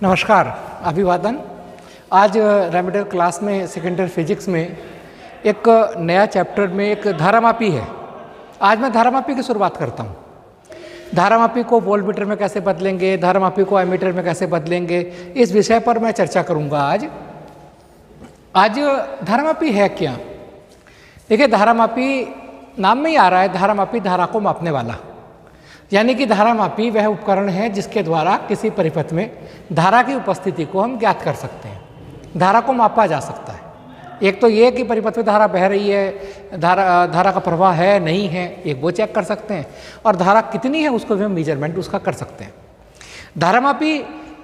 नमस्कार, अभिवादन। आज रेमेडियल क्लास में सेकेंड ईयर फिजिक्स में एक नया चैप्टर में एक धारामापी है। आज मैं धारामापी की शुरुआत करता हूँ। धारामापी को वोल्टमीटर में कैसे बदलेंगे, धारामापी को एमीटर में कैसे बदलेंगे, इस विषय पर मैं चर्चा करूँगा आज धारामापी है क्या। देखिए, धारामापी नाम में ही आ रहा है, धारामापी धारा को मापने वाला, यानी कि धारामापी वह उपकरण है जिसके द्वारा किसी परिपथ में धारा की उपस्थिति को हम ज्ञात कर सकते हैं, धारा को मापा जा सकता है। एक तो ये कि परिपथ में धारा बह रही है, धारा का प्रवाह है नहीं है, एक वो चेक कर सकते हैं, और धारा कितनी है उसको भी हम मेजरमेंट उसका कर सकते हैं। धारामापी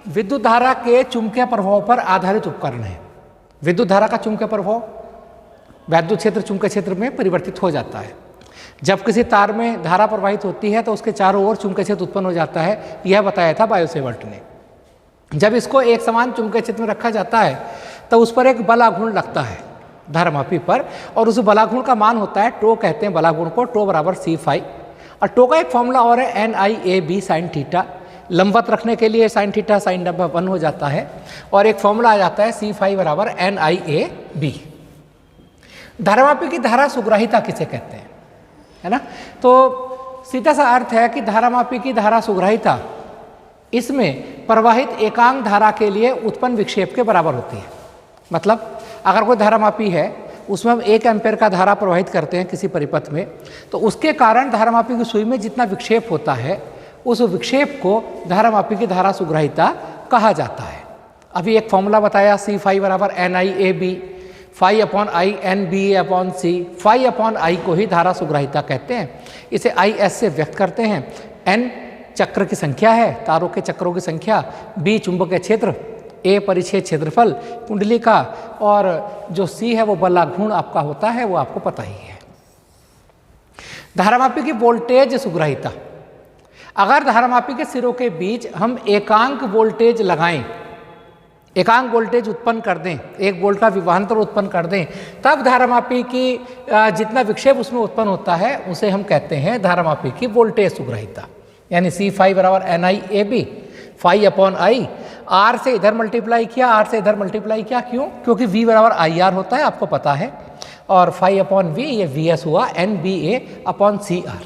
विद्युत धारा के चुंबकीय प्रभाव पर आधारित उपकरण है। विद्युत धारा का चुंबकीय प्रभाव वैद्युत क्षेत्र चुंबकीय क्षेत्र में परिवर्तित हो जाता है। जब किसी तार में धारा प्रवाहित होती है तो उसके चारों ओर चुंबकीय क्षेत्र उत्पन्न हो जाता है, यह बताया था बायो-सेवर्ट ने। जब इसको एक समान चुंबकीय क्षेत्र में रखा जाता है तो उस पर एक बलाघूर्ण लगता है धारामापी पर, और उस बलाघूर्ण का मान होता है टो, कहते हैं बलाघूर्ण को, टो बराबर C5। और टो का एक फॉर्मूला और है NIAB साइन थीटा। लंबवत रखने के लिए साइन थीटा साइन नंबर 1 हो जाता है, और एक फॉर्मूला आ जाता है C5 बराबर NIAB। धारामापी की धारा सुग्राहिता किसे कहते हैं, है ना। तो सीधा सा अर्थ है कि धारामापी की धारा सुग्राहिता इसमें प्रवाहित एकांक धारा के लिए उत्पन्न विक्षेप के बराबर होती है। मतलब अगर कोई धारामापी है उसमें हम 1 एम्पीयर का धारा प्रवाहित करते हैं किसी परिपथ में, तो उसके कारण धारामापी की सुई में जितना विक्षेप होता है उस विक्षेप को धारामापी की धारा सुग्राहिता कहा जाता है। अभी एक फॉर्मूला बताया, C5 बराबर NIAB, phi upon I NBA upon C। Phi upon I को ही धारा सुग्राहिता कहते हैं। इसे IS से व्यक्त करते हैं। N चक्र की संख्या है, तारों के चक्रों की संख्या, B चुंबकीय क्षेत्र, A परिच्छेद क्षेत्रफल कुंडली का, और जो C है वो बलाघूर्ण आपका होता है, वो आपको पता ही है। धारामापी की वोल्टेज सुग्राहिता, अगर धारामापी के सिरों के बीच हम एकांक वोल्टेज लगाएं, एकांक वोल्टेज उत्पन्न कर दें, 1 वोल्ट का विभवांतर उत्पन्न कर दें, तब धारामापी की जितना विक्षेप उसमें उत्पन्न होता है उसे हम कहते हैं धारामापी की वोल्टेज सुग्राहिता। यानी C5 बराबर NIAB, phi upon I, R से इधर मल्टीप्लाई किया, R से इधर मल्टीप्लाई किया, क्यों? क्योंकि V बराबर IR होता है, आपको पता है, और फाई अपॉन V ये VS हुआ NBA अपॉन CR।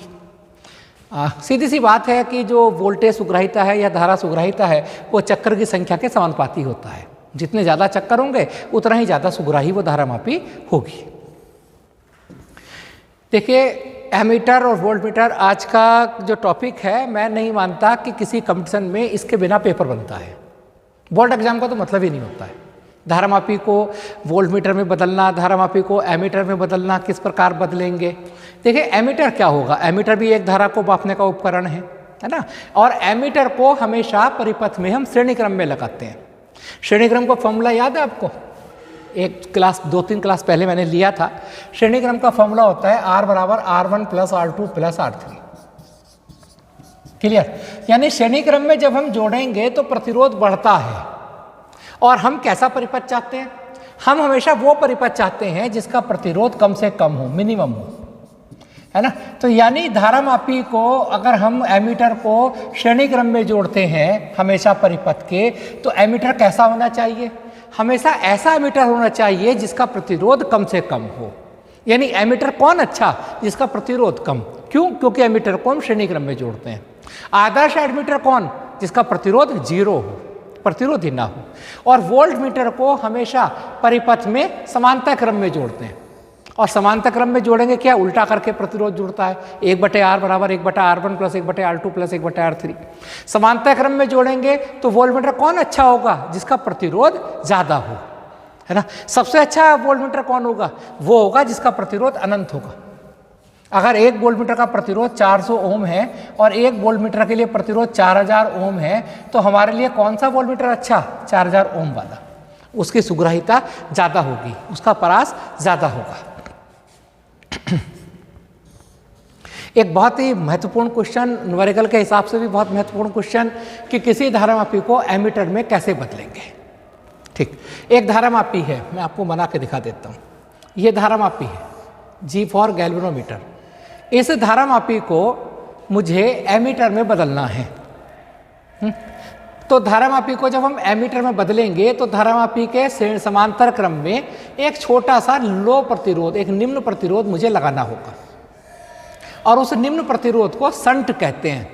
सीधी सी बात है कि जो वोल्टेज सुग्राहिता है या धारा सुग्राहिता है वो चक्र की संख्या के समानुपाती होता है। जितने ज़्यादा चक्कर होंगे उतना ही ज़्यादा सुग्राही वो धारामापी होगी। देखिए, एमीटर और वोल्टमीटर आज का जो टॉपिक है, मैं नहीं मानता कि किसी कंपटीशन में इसके बिना पेपर बनता है। बोर्ड एग्जाम का तो मतलब ही नहीं होता है। धारामापी को वोल्टमीटर में बदलना, धारामापी को एमीटर में बदलना, किस प्रकार बदलेंगे। देखिए, एमीटर क्या होगा, एमीटर भी एक धारा को मापने का उपकरण है ना। और एमीटर को हमेशा परिपथ में हम श्रेणी क्रम में लगाते हैं। श्रेणी क्रम का फॉर्मूला याद है आपको, एक क्लास 2-3 क्लास पहले मैंने लिया था। श्रेणी क्रम का फॉर्मूला होता है R बराबर R1 plus R2 plus R3। Clear? यानी श्रेणी क्रम में जब हम जोड़ेंगे तो प्रतिरोध बढ़ता है। और हम कैसा परिपथ चाहते हैं? हम हमेशा वो परिपथ चाहते हैं जिसका प्रतिरोध कम से कम हो, मिनिमम हो, है ना। तो यानी धारामापी को अगर हम एमीटर को श्रेणी क्रम में जोड़ते हैं हमेशा परिपथ के, तो एमीटर कैसा होना चाहिए? हमेशा ऐसा एमीटर होना चाहिए जिसका प्रतिरोध कम से कम हो। यानी एमीटर कौन अच्छा? जिसका प्रतिरोध कम। क्यों? क्योंकि एमीटर को हम श्रेणी क्रम में जोड़ते हैं। आदर्श एमीटर कौन? जिसका प्रतिरोध 0 हो, प्रतिरोध ही ना हो। और वोल्ट मीटर को हमेशा परिपथ में समांतर क्रम में जोड़ते हैं। और समांतर क्रम में जोड़ेंगे क्या? उल्टा करके प्रतिरोध जुड़ता है। 1/R बराबर 1/R1 plus 1/R2 plus 1/R3। समांतर क्रम में जोड़ेंगे तो वोल्ट मीटर कौन अच्छा होगा? जिसका प्रतिरोध ज़्यादा हो, है ना। सबसे अच्छा वोल्ट मीटर कौन होगा? वो होगा जिसका प्रतिरोध अनंत होगा। अगर 1 वोल्ट मीटर का प्रतिरोध 400 ओम है और 1 वोल्ट मीटर के लिए प्रतिरोध 4000 ओम है, तो हमारे लिए कौन सा वोल्ट मीटर अच्छा? 4000 ओम वाला। उसकी सुग्राहिता ज़्यादा होगी, उसका परास ज़्यादा होगा। एक बहुत ही महत्वपूर्ण क्वेश्चन, न्यूमेरिकल के हिसाब से भी बहुत महत्वपूर्ण क्वेश्चन, कि किसी धारामापी को एमीटर में कैसे बदलेंगे। ठीक, एक धारामापी है, मैं आपको बना के दिखा देता हूँ। ये धारामापी है, G फॉर गैल्वेनोमीटर। इस धारामापी को मुझे एमीटर में बदलना है। तो धारामापी को जब हम एमीटर में बदलेंगे तो धारामापी के समांतर क्रम में एक छोटा सा लो प्रतिरोध, एक निम्न प्रतिरोध मुझे लगाना होगा, और उस निम्न प्रतिरोध को शंट कहते हैं,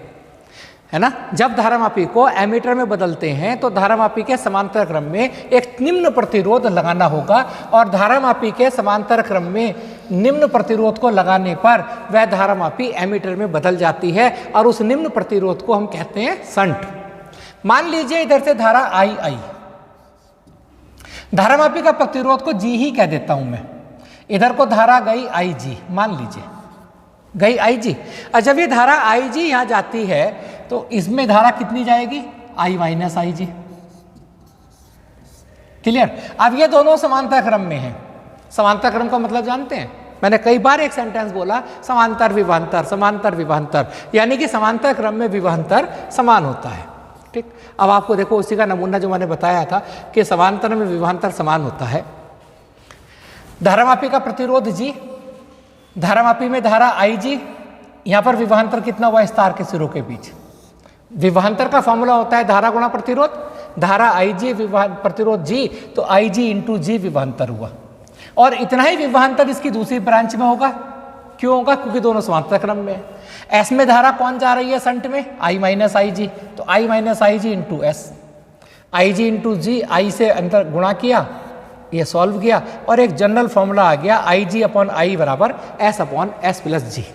है ना। जब धारामापी को एमीटर में बदलते हैं तो धारामापी के समांतर क्रम में एक निम्न प्रतिरोध लगाना होगा, और धारामापी के समांतर क्रम में निम्न प्रतिरोध को लगाने पर वह धारामापी एमीटर में बदल जाती है, और उस निम्न प्रतिरोध को हम कहते हैं शंट। मान लीजिए इधर से धारा आई, धारामापी का प्रतिरोध को जी ही कह देता हूं मैं, इधर को धारा गई आई जी, मान लीजिए गई आई जी। और जब ये धारा आई जी यहां जाती है तो इसमें धारा कितनी जाएगी, आई माइनस आई जी। क्लियर। अब ये दोनों समांतर क्रम में हैं। समांतर क्रम का मतलब जानते हैं, मैंने कई बार एक सेंटेंस बोला, समांतर विभवांतर, समांतर विभवांतर, यानी कि समांतर क्रम में विभवांतर समान होता है। ठीक। अब आपको देखो उसी का नमूना जो मैंने बताया था कि समांतर में विभवांतर समान होता है। धारामापी का प्रतिरोध जी, धारामापी में धारा आई जी, यहां पर विभवांतर कितना हुआ, इस तार के सिरों के बीच। विभवांतर का फॉर्मूला होता है धारा गुणा प्रतिरोध, धारा आई जी प्रतिरोध जी, तो आई जी इंटू जी विभवांतर हुआ, और इतना ही विभवांतर इसकी दूसरी ब्रांच में होगा। क्यों होगा, क्योंकि दोनों समांतर क्रम में है। एस में धारा कौन जा रही है शंट में, आई माइनस आई जी, तो आई माइनस आई जी इंटू एस, आई जी इंटू जी, आई से अंदर गुणा किया, ये सॉल्व किया, और एक जनरल फॉर्मूला आ गया, आई जी अपॉन आई बराबर एस अपॉन एस प्लस जी।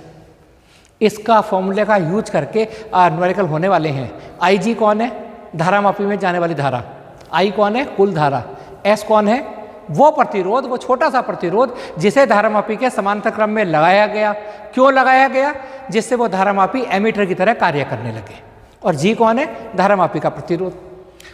इसका फॉर्मूले का यूज करके न्यूमेरिकल होने वाले हैं। आई जी कौन है, धारामापी में जाने वाली धारा, आई कौन है, कुल धारा, एस कौन है, वो प्रतिरोध, वो छोटा सा प्रतिरोध जिसे धारामापी के समांतर क्रम में लगाया गया। क्यों लगाया गया, जिससे वो धारामापी एमीटर की तरह कार्य करने लगे। और जी कौन है, धारामापी का प्रतिरोध।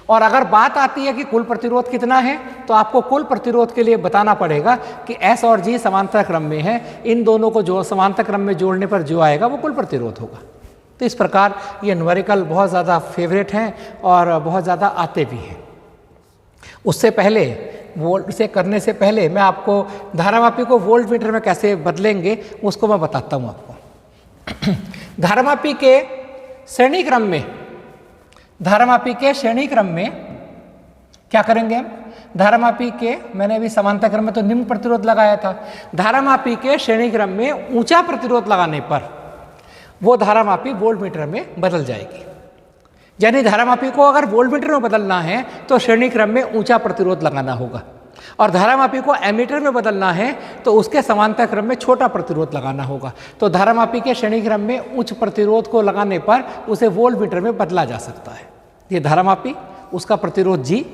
और अगर बात आती है कि कुल प्रतिरोध कितना है, तो आपको कुल प्रतिरोध के लिए बताना पड़ेगा कि एस और जी समांतर क्रम में है, इन दोनों को जो समांतर क्रम में जोड़ने पर जो आएगा वो कुल प्रतिरोध होगा। तो इस प्रकार ये न्यूमेरिकल बहुत ज़्यादा फेवरेट हैं और बहुत ज़्यादा आते भी हैं। उससे पहले वोल्ट से करने से पहले मैं आपको धारामापी को वोल्ट मीटर में कैसे बदलेंगे उसको मैं बताता हूँ आपको। धारामापी के श्रेणी क्रम में, धारामापी के श्रेणी क्रम में क्या करेंगे हम, धारामापी के, मैंने अभी समांतर क्रम में तो निम्न प्रतिरोध लगाया था, धारामापी के श्रेणी क्रम में ऊंचा प्रतिरोध लगाने पर वो धारामापी वोल्ट मीटर में बदल जाएगी। यानी धारामापी को अगर वोल्ट मीटर में बदलना है तो श्रेणी क्रम में ऊंचा प्रतिरोध लगाना होगा, और धारामापी को एमीटर में बदलना है तो उसके समांतर क्रम में छोटा प्रतिरोध लगाना होगा। तो धारामापी के श्रेणी क्रम में उच्च प्रतिरोध को लगाने पर उसे वोल्ट मीटर में बदला जा सकता है। ये धारामापी, उसका प्रतिरोध जी,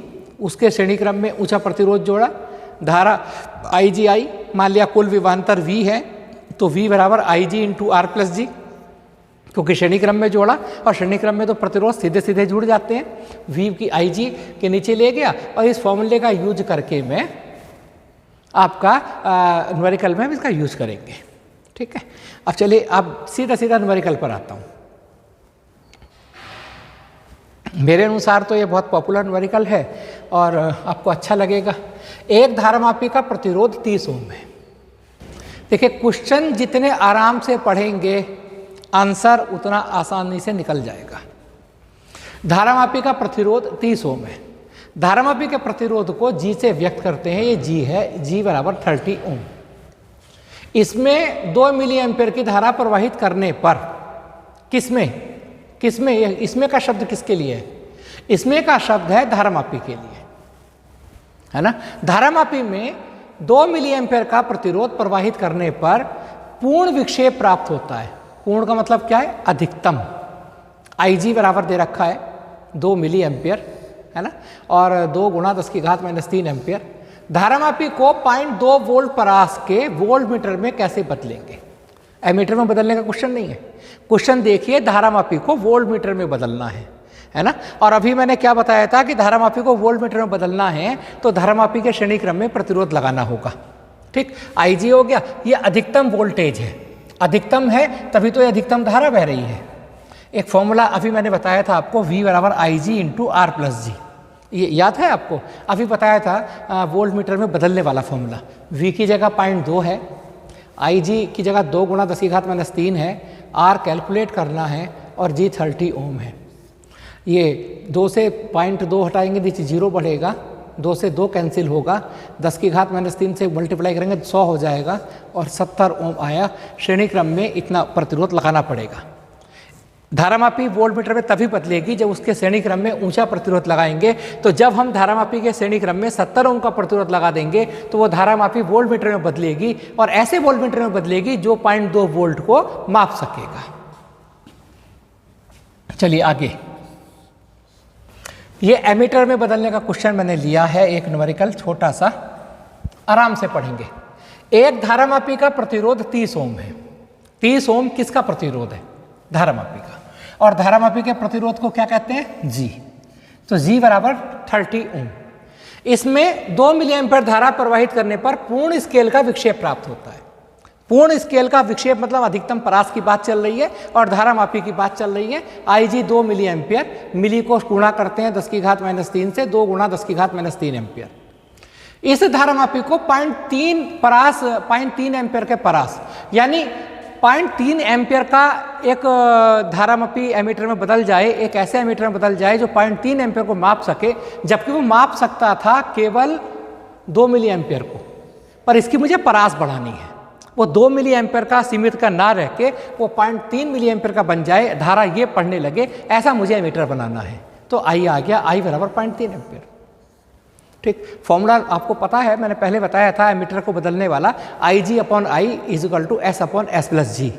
उसके श्रेणी क्रम में ऊंचा प्रतिरोध जोड़ा, धारा आई जी आई, मान लिया कुल विभवांतर वी है तो वी बराबर आई जी इंटू आर प्लस जी, क्योंकि श्रेणी क्रम में जोड़ा, और श्रेणी क्रम में तो प्रतिरोध सीधे सीधे जुड़ जाते हैं। वी की आई जी के नीचे ले गया, और इस फॉर्मूले का यूज करके मैं आपका न्यूमेरिकल में इसका यूज करेंगे। ठीक है। अब चलिए अब सीधा सीधा न्यूमेरिकल पर आता हूँ। मेरे अनुसार तो ये बहुत पॉपुलर न्यूमेरिकल है और आपको अच्छा लगेगा। एक धारामापी का प्रतिरोध 30 ओम है। देखिए क्वेश्चन जितने आराम से पढ़ेंगे आंसर उतना आसानी से निकल जाएगा। धारामापी का प्रतिरोध 30 ओम है। धारामापी के प्रतिरोध को जी से व्यक्त करते हैं, ये जी है, जी बराबर 30 ओम। इसमें 2 मिली एम्पेयर की धारा प्रवाहित करने पर किसमें इसमें का शब्द किसके लिए है, इसमें का शब्द है धारामापी के लिए, है ना। धारामापी में 2 मिली एम्पेयर का प्रतिरोध प्रवाहित करने पर पूर्ण विक्षेप प्राप्त होता है। पूर्ण का मतलब क्या है, अधिकतम। आई जी बराबर दे रखा है 2 मिली एम्पियर, है ना, और 2 गुणा 10 की घात -3 एम्पियर। धारामापी को 0.2 वोल्ट परास के वोल्ट मीटर में कैसे बदलेंगे। एमीटर में बदलने का क्वेश्चन नहीं है, क्वेश्चन देखिए धारामापी को वोल्ट मीटर में बदलना है ना। और अभी मैंने क्या बताया था कि धारामापी को वोल्ट मीटर में बदलना है तो धारामापी के श्रेणी क्रम में प्रतिरोध लगाना होगा। ठीक, आई जी हो गया, ये अधिकतम वोल्टेज है, अधिकतम है तभी तो ये अधिकतम धारा बह रही है। एक फॉर्मूला अभी मैंने बताया था आपको, V बराबर आई जी इंटू आर प्लस जी, ये याद है आपको, अभी बताया था वोल्ट मीटर में बदलने वाला फॉर्मूला। V की जगह 0.2 है, आई जी की जगह 2 गुणा 10 की घात -3 है, R कैलकुलेट करना है और G 30 ओम है। ये 2 से 0.2 हटाएंगे नीचे 0 बढ़ेगा, 2 से 2 कैंसिल होगा, 10 की घात -3 से मल्टीप्लाई करेंगे 100 हो जाएगा और 70 ओम आया। श्रेणी क्रम में इतना प्रतिरोध लगाना पड़ेगा। धारामापी वोल्टमीटर में तभी बदलेगी जब उसके श्रेणी क्रम में ऊंचा प्रतिरोध लगाएंगे। तो जब हम धारामापी के श्रेणी क्रम में 70 ओम का प्रतिरोध लगा देंगे तो वो धारामापी वोल्टमीटर में बदलेगी और ऐसे वोल्टमीटर में बदलेगी जो 0.2 वोल्ट को माप सकेगा। चलिए आगे, ये एमीटर में बदलने का क्वेश्चन मैंने लिया है, एक न्यूमेरिकल छोटा सा, आराम से पढ़ेंगे। एक धारामापी का प्रतिरोध 30 ओम है। 30 ओम किसका प्रतिरोध है? धारामापी का। और धारामापी के प्रतिरोध को क्या कहते हैं? जी। तो जी बराबर 30 ओम। इसमें 2 मिली एम्पीयर धारा प्रवाहित करने पर पूर्ण स्केल का विक्षेप प्राप्त होता है। पूर्ण स्केल का विक्षेप मतलब अधिकतम परास की बात चल रही है और धारामापी की बात चल रही है। IG 2 मिली एम्पियर, मिली को गुणा करते हैं 10 की घात -3 से, 2 गुणा 10 की घात -3 एम्पियर। इस धारामापी को 0.3 एम्पियर के परास, यानी 0.3 एम्पियर का एक धारामापी एमीटर में बदल जाए, एक ऐसे एमीटर में बदल जाए जो 0.3 एम्पियर को माप सके, जबकि वो माप सकता था केवल 2 मिली एम्पियर को। पर इसकी मुझे परास बढ़ानी है, वो 2 मिली एम्पियर का सीमित का ना रह के वो 0.3 मिली एम्पियर का बन जाए, धारा ये पढ़ने लगे, ऐसा मुझे एमीटर बनाना है। तो आई आ गया, आई बराबर 0.3 एम्पियर। ठीक, फॉर्मूला आपको पता है, मैंने पहले बताया था एमीटर को बदलने वाला, IG upon I is equal to S upon S plus G.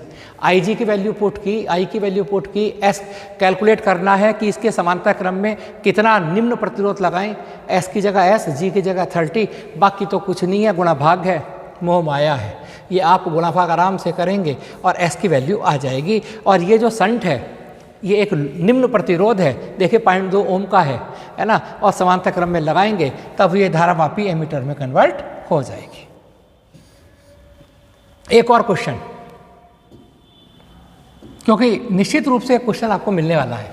IG की वैल्यू पुट की, I की वैल्यू पुट की, S कैलकुलेट करना है कि इसके समांतर क्रम में कितना निम्न प्रतिरोध लगाएं, S की जगह S, G की जगह 30, बाकी तो कुछ नहीं है, गुणा भाग है, मोह माया है। ये आप गुणा भाग आराम से करेंगे और S की वैल्यू आ जाएगी। और ये जो संट है ये एक निम्न प्रतिरोध है, देखिए 0.2 ओम का है ना, और समांतर क्रम में लगाएंगे तब ये धारामापी एमीटर में कन्वर्ट हो जाएगी। एक और क्वेश्चन, क्योंकि निश्चित रूप से एक क्वेश्चन आपको मिलने वाला है।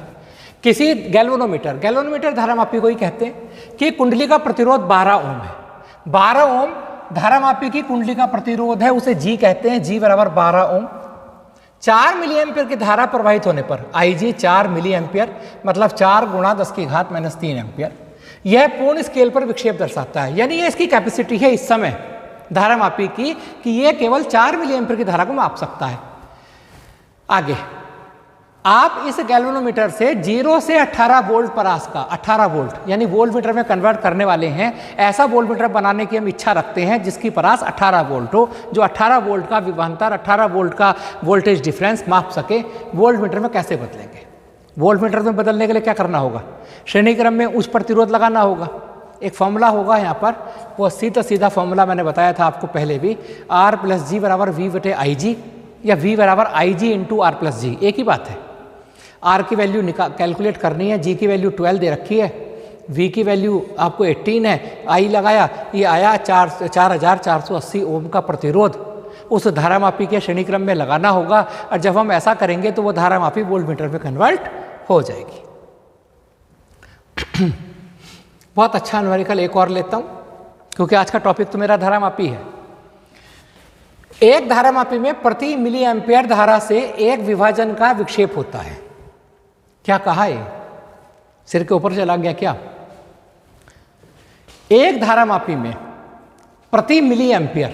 किसी गैल्वेनोमीटर धारामापी को ही कहते हैं कि कुंडली का प्रतिरोध 12 ओम है। 12 ओम धारामापी की कुंडली का प्रतिरोध है, उसे जी कहते हैं, जी बराबर 12 ओम। 4 मिली एम्पियर की धारा प्रवाहित होने पर IG 4 मिली एम्पियर मतलब 4 गुणा 10 की घात -3 एम्पियर, यह पूर्ण स्केल पर विक्षेप दर्शाता है। यानी ये इसकी कैपेसिटी है इस समय धारामापी की कि ये केवल 4 मिली एम्पियर की धारा को माप सकता है। आगे आप इस गैल्वेनोमीटर से 0 से 18 वोल्ट परास का, 18 वोल्ट यानी वोल्टमीटर में कन्वर्ट करने वाले हैं। ऐसा वोल्टमीटर बनाने की हम इच्छा रखते हैं जिसकी परास 18 वोल्ट हो, जो 18 वोल्ट का विभवांतर, 18 वोल्ट का वोल्टेज डिफरेंस माप सके। वोल्टमीटर में कैसे बदलेंगे? वोल्टमीटर में बदलने के लिए क्या करना होगा? श्रेणी क्रम में उच्च प्रतिरोध लगाना होगा। एक फॉर्मूला होगा यहाँ पर, वो सीधा फॉर्मूला मैंने बताया था आपको पहले भी, R + G बराबर V बटे IG या V बराबर IG × R + G, एक ही बात है। R की वैल्यू कैलकुलेट करनी है, G की वैल्यू 12 दे रखी है, V की वैल्यू आपको 18 है, I लगाया, ये आया 4480 ओम का प्रतिरोध उस धारामापी के श्रेणी क्रम में लगाना होगा। और जब हम ऐसा करेंगे तो वो धारामापी वोल्टमीटर में कन्वर्ट हो जाएगी। बहुत अच्छा न्यूमेरिकल एक और लेता हूँ, क्योंकि आज का टॉपिक तो मेरा धारामापी है। एक धारामापी में प्रति मिली एम्पियर धारा से एक विभाजन का विक्षेप होता है। क्या कहा है? सिर के ऊपर चला गया क्या? एक धारामापी में प्रति मिली एम्पियर,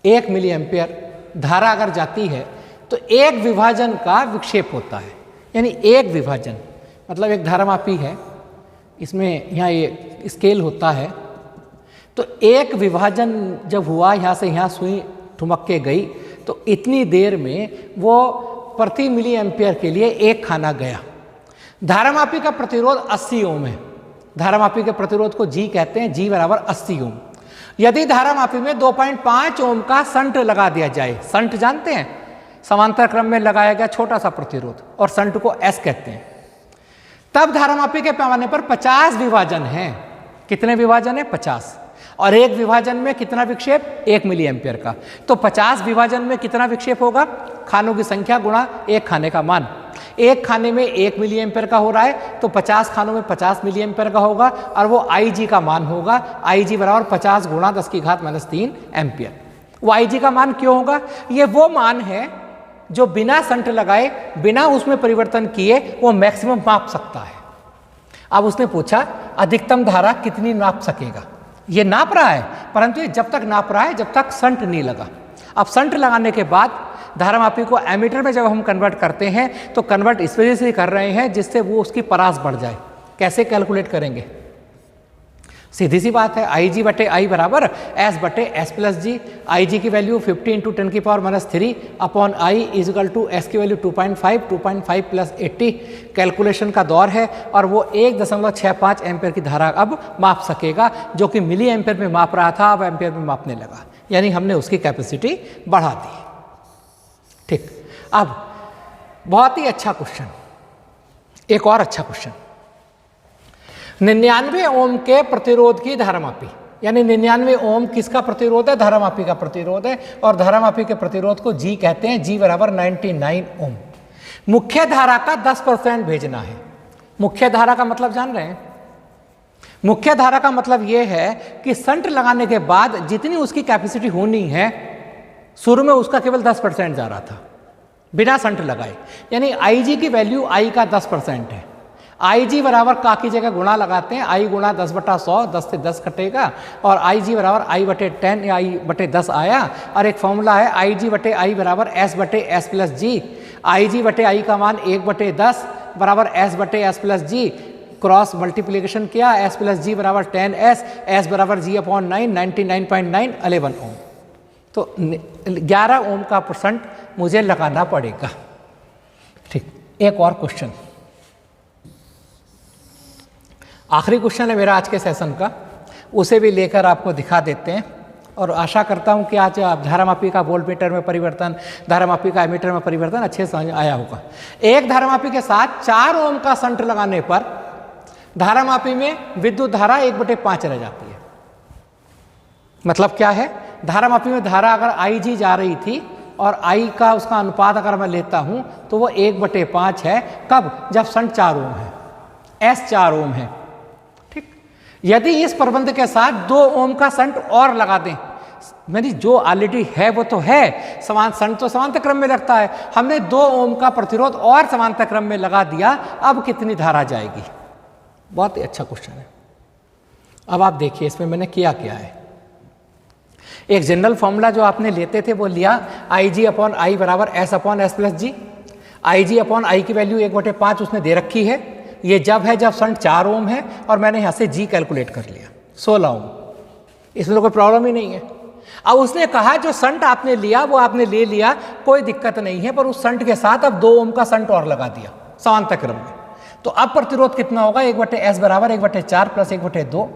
1 मिली एम्पियर धारा अगर जाती है तो एक विभाजन का विक्षेप होता है। यानी एक विभाजन मतलब एक धारामापी है, इसमें यहाँ ये स्केल होता है, तो एक विभाजन जब हुआ, यहाँ से यहाँ सुई ठुमक के गई, तो इतनी देर में वो प्रति मिली एम्पियर के लिए एक खाना गया। धारामापी का प्रतिरोध 80 ओम है। धारामापी के प्रतिरोध को जी कहते हैं, जी बराबर 80 ओम। यदि धारामापी में 2.5 ओम का संट लगा दिया जाए, संट जानते हैं, समांतर क्रम में लगाया गया छोटा सा प्रतिरोध, और संट को एस कहते हैं, तब धारामापी के पैमाने पर 50 विभाजन हैं। कितने विभाजन है? 50। और एक विभाजन में कितना विक्षेप? 1 मिली एम्पियर का। तो 50 विभाजन में कितना विक्षेप होगा? खानों की संख्या गुणा एक खाने का मान। एक खाने में 1 मिली एम्पियर का हो रहा है, तो 50 खानों में 50 मिली एम्पियर का होगा, और वो IG का मान होगा, IG बराबर 50 गुणा 10 की घात -3 एम्पियर। वो IG का मान क्यों होगा? ये वो मान है जो बिना शंट लगाए, बिना उसमें परिवर्तन किए वो मैक्सिमम माप सकता है। अब उसने पूछा अधिकतम धारा कितनी नाप सकेगा। ये नाप रहा है, परंतु ये जब तक नाप रहा है जब तक शंट नहीं लगा। अब शंट लगाने के बाद धारामापी को एमीटर में जब हम कन्वर्ट करते हैं तो कन्वर्ट इस वजह से कर रहे हैं जिससे वो उसकी परास बढ़ जाए। कैसे कैलकुलेट करेंगे? सीधी सी बात है, आई जी बटे आई बराबर एस बटे S plus G. I G की value 50 into 10⁻³ upon I is equal to S की वैल्यू 2.5 प्लस 80। कैलकुलेशन का दौर है और वो 1.65 एम्पेयर की धारा अब माप सकेगा, जो कि मिली एम्पेयर में माप रहा था, अब एम्पेयर में मापने लगा, यानी हमने उसकी कैपेसिटी बढ़ा दी। ठीक, अब बहुत ही अच्छा क्वेश्चन, एक और अच्छा क्वेश्चन। 99 ओम के प्रतिरोध की धारामापी, यानी 99 ओम किसका प्रतिरोध है? धारामापी का प्रतिरोध है, और धारामापी के प्रतिरोध को जी कहते हैं। जी बराबर 99 ओम। मुख्य धारा का 10% भेजना है। मुख्य धारा का मतलब जान रहे हैं? मुख्य धारा का मतलब यह है कि शंट लगाने के बाद जितनी उसकी कैपेसिटी होनी है, शुरू में उसका केवल 10% जा रहा था बिना शंट लगाए, यानी आई जी की वैल्यू आई का 10% है। आई जी बराबर का की जगह गुणा लगाते हैं, आई गुणा 10/100, 10 से 10 कटेगा, और आई जी बराबर आई बटे 10 या आई बटे 10 आया। और एक फॉर्मूला है आई जी बटे आई बराबर एस बटे एस प्लस जी। आई जी बटे आई का मान 1/10 बराबर एस बटे एस प्लस जी। क्रॉस मल्टीप्लीकेशन किया, एस प्लस जी बराबर 10s, एस बराबर जी अपॉन 9, 99.9 11 ओम। तो 11 ओम का परसेंट मुझे लगाना पड़ेगा। ठीक, एक और क्वेश्चन, आखिरी क्वेश्चन है मेरा आज के सेशन का, उसे भी लेकर आपको दिखा देते हैं। और आशा करता हूं कि आज आप धारामापी का वोल्टमीटर में परिवर्तन, धारामापी का एमीटर में परिवर्तन अच्छे से समझ आया होगा। एक धारामापी के साथ 4 ओम का शंट लगाने पर धारामापी में विद्युत धारा 1/5 रह जाती है। मतलब क्या है? धारामापी में धारा अगर आई जी जा रही थी और आई का उसका अनुपात अगर मैं लेता हूं तो वो 1/5 है। कब? जब शंट 4 ओम है, एस 4 ओम है। ठीक, यदि इस प्रबंध के साथ 2 ओम का शंट और लगा दें, मेरी जो ऑलरेडी है वो तो है, समान शंट तो समांतर क्रम में लगता है, हमने 2 ओम का प्रतिरोध और समांतर क्रम में लगा दिया, अब कितनी धारा जाएगी? बहुत ही अच्छा क्वेश्चन है। अब आप देखिए इसमें मैंने किया क्या है। एक जनरल फॉर्मूला जो आपने लेते थे वो लिया, आई जी अपॉन आई बराबर S upon S plus G. I G upon I की वैल्यू 1/5 उसने दे रखी है। ये जब है जब शंट 4 ओम है, और मैंने यहाँ से जी कैलकुलेट कर लिया 16 ओम। इसमें तो कोई प्रॉब्लम ही नहीं है। अब उसने कहा जो शंट आपने लिया वो आपने ले लिया, कोई दिक्कत नहीं है, पर उस शंट के साथ अब 2 ओम का शंट और लगा दिया समांतर क्रम में। तो अब प्रतिरोध कितना होगा? 1/s बराबर 1/4 प्लस 1/2।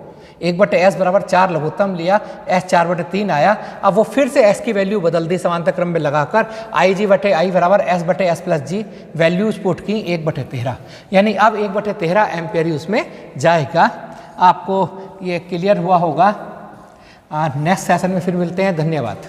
1/s बराबर 4 लघुत्तम लिया, s 4/3 आया। अब वो फिर से s की वैल्यू बदल दी समांतर क्रम में लगाकर, आई जी बटे आई बराबर s बटे एस प्लस जी, वैल्यूज पुट की 1/13, यानी अब 1/13 एम्पेयर उसमें जाएगा। आपको ये क्लियर हुआ होगा। नेक्स्ट सेशन में फिर मिलते हैं। धन्यवाद।